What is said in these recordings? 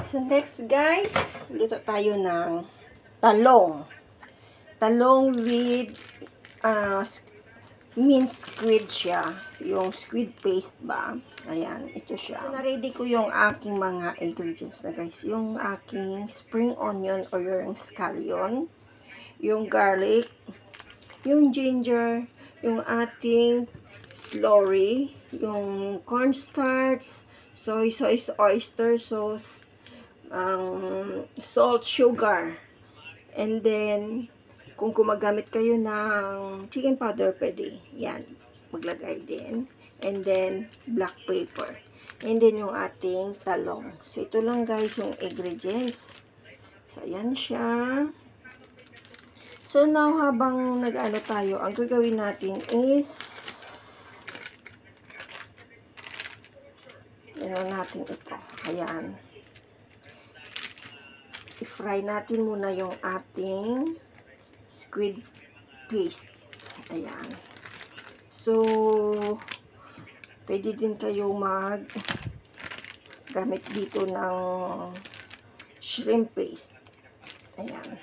So next guys, luto tayo ng talong. Talong with minced squid siya. Yung squid paste ba? Ayan, ito siya. So, na-ready ko yung aking mga ingredients na guys. Yung aking spring onion or yung scallion. Yung garlic. Yung ginger. Yung ating celery. Yung cornstarch. Soy sauce, oyster sauce. Salt, sugar. And then, kung gumagamit kayo ng chicken powder, pwede. Yan. Maglagay din. And then, black pepper. And then, yung ating talong. So, ito lang guys yung ingredients. So, yan siya. So, now, habang nag-ano tayo, ang gagawin natin is yan natin ito. Ayan. I-fry natin muna yung ating squid paste. Ayan. So, pwede din kayo gamit dito ng shrimp paste. Ayan.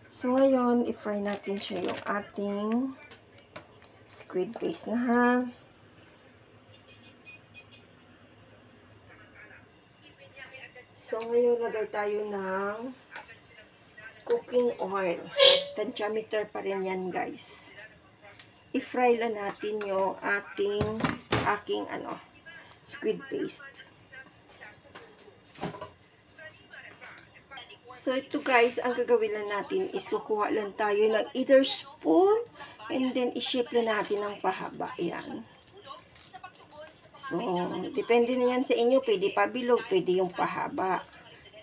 So, ngayon, i-fry natin siya yung ating squid paste na ha. So, ngayon, lagay tayo ng cooking oil. Tensiometer pa rin yan, guys. I-fry lang natin yung aking squid paste. So, ito guys, ang gagawin lang natin is kukuha lang tayo ng either spoon and then i-shape lang natin ng pahaba. Ayan. So, depende na yan sa inyo. Pwede pabilog, pwede yung pahaba.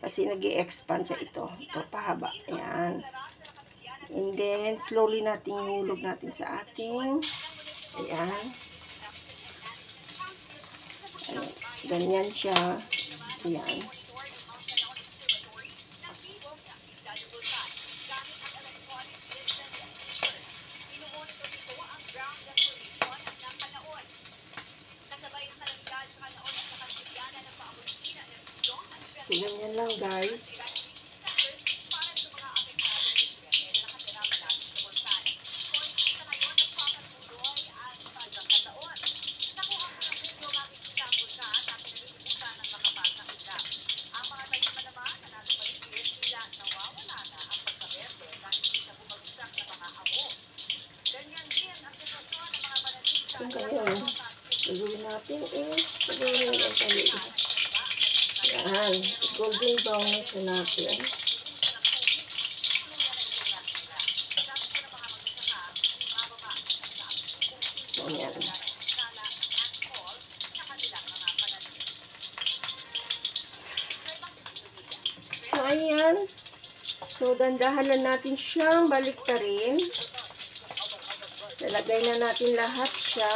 Kasi nag-i-expand sa ito. Ito, pahaba. Ayan. And then, slowly natin hulog natin sa ating. Ayan. Ayan. Ganyan siya. Ayan. So, ganyan lang guys. So, ngayon, gagawin natin is gagawin ang tali. Yan, golden brown ito natin. So, yan. So, ayan. So, dandahan na natin siyang baliktarin. Lalagay na natin lahat siya.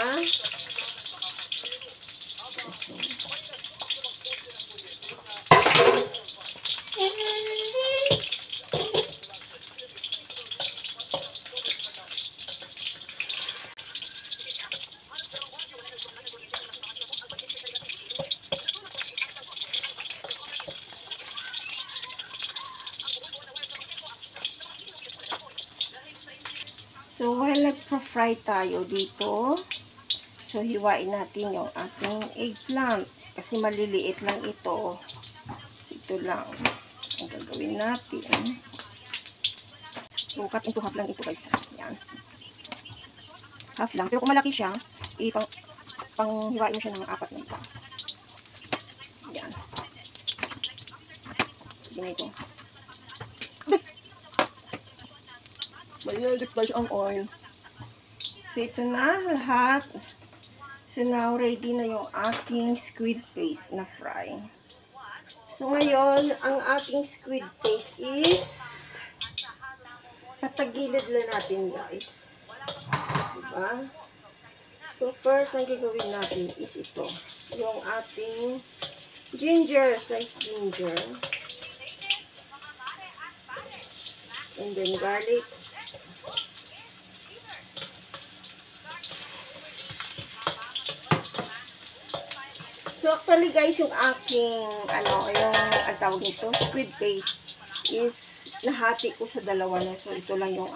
So, while nagpa-fry tayo dito, so, hiwain natin yung ating eggplant. Kasi maliliit lang ito. So, ito lang ang gagawin natin. So, cut into half lang ito guys. Yan. Half lang. Pero kung malaki siya, pang-hiwain mo siya ng 4 na ito. Yan. Sige na ito. Malilagay ang oil. So, ito na lahat. So, now, ready na yung ating squid paste na fry. So, ngayon, ang ating squid paste is patagilid lang natin, guys. Diba? So, first, ang gagawin natin is ito. Yung ating ginger, sliced ginger. And then, garlic. actually guys, yung aking, yung, ang tawag nito, squid paste, is nahati ko sa dalawa na. So, ito lang yung,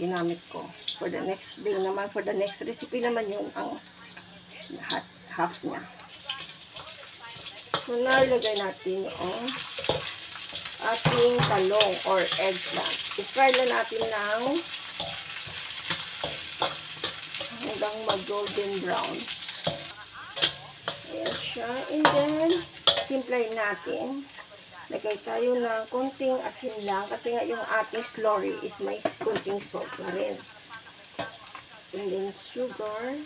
ginamit ko. For the next day naman, for the next recipe naman yun, ang half niya. So, nalagay natin yung ating talong or eggplant. I-fry lang natin ng hanggang mag-golden brown. Ayan siya. And then, timplahin natin. Lagay tayo ng konting asin lang kasi nga yung ating slurry is may konting salt na rin. And then, sugar.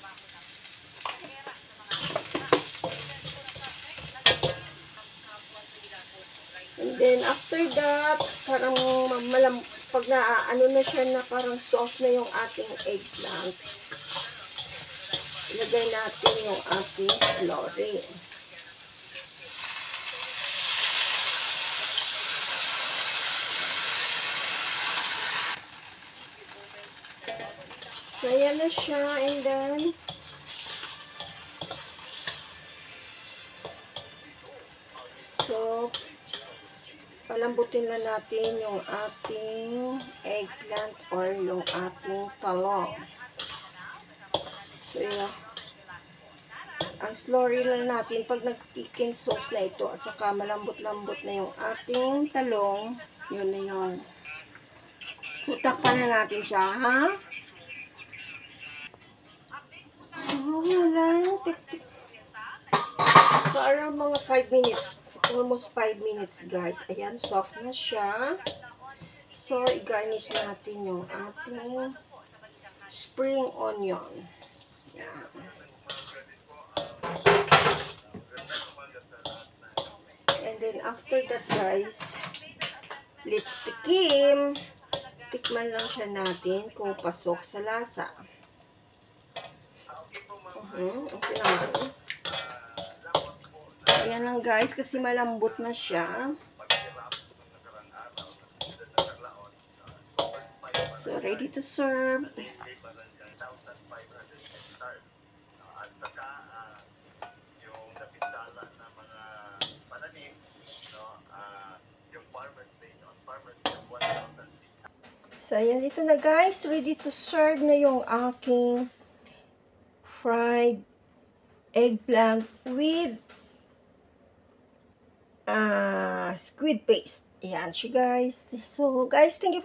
And then, after that, parang pag na siya na parang soft na yung ating eggplant, ilagay natin yung ating slurry. So, ayan na siya. And then, so, palambutin lang natin yung ating eggplant or yung ating talong. So, yun. Ang slurry lang natin pag nag-chicken sauce na ito at saka malambot-lambot na yung ating talong, yun na yun. Tutakpan na natin siya, ha? So, wala yung tik-tik. So, around mga 5 minutes. Almost 5 minutes, guys. Ayan, soft na siya. So, i-garnish natin yung ating spring onion. Ayan. And then, after that, guys, let's tikim. Tikman lang siya natin kung pasok sa lasa. Okay naman. Ayan lang guys, kasi malambot na siya. So, ready to serve. So, ayan, dito na guys. Ready to serve na yung aking fried eggplant with squid paste. Ayan siya guys. So, guys, thank you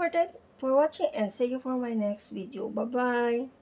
for watching and see you for my next video. Bye-bye.